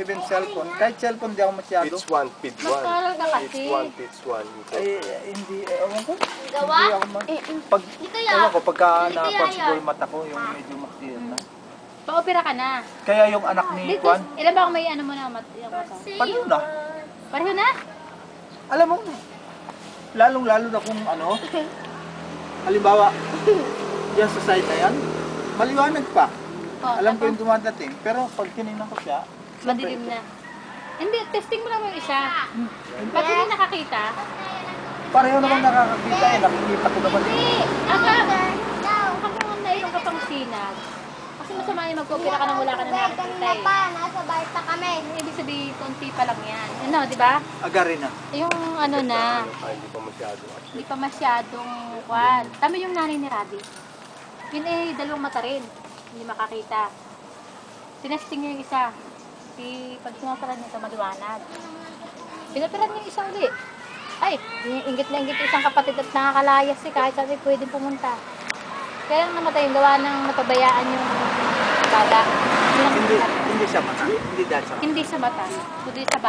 even cellphone. Kahit cellphone, di ako masyado. Pitch 1, pitch 1. Magkaroon ka kasi. Pitch 1. Ay, hindi, ewan ko. Gawa? Hindi ako pag, Hindi kaya. ewan ko, pagka Hindi kaya na-possible yan. mata ko, yung medyo maktiyan na. Pa-opera ka na. Kaya yung anak ni Dito, Juan, ilan ba kung may ano mo na yung mata? paano na? Pareho na? Alam mo, lalong-lalo na kung ano, halimbawa, yan sa side na yan, maliwanag pa. Oh, Alam ko yung dumadating, pero pag tinignan ko siya, madilim na. Hindi, testing mo lang yung isa. Pag hindi nakakita, pareho namang nakakakita eh, nakikita ko naman eh. hindi. Hanggang nairon ka pang sinag. Kasi masama yung mag-opera ka nang wala ka na nakakita eh. Nasa bahay pa kami. Ibig sabihin, konti pa lang yan. Ano, di ba? Agarin na. Yung ano na, Hindi pa masyado. hindi pa masyadong kwan. Tama yung nanay ni Rabi. Yun eh, dalawang mata rin. Hindi makakita. Tinesting niya yung isa. Pag sinasaran niya ito, maliwanag. Pinapiran niya yung isa uli. Ay, ingit na ingit isang kapatid at nakakalayas eh. Kahit saan pwedeng pumunta. Kaya namatay yung gawa ng napabayaan yung bata. Hindi siya mata. Hindi dahil sa Hindi sa mata, kundi sa bata.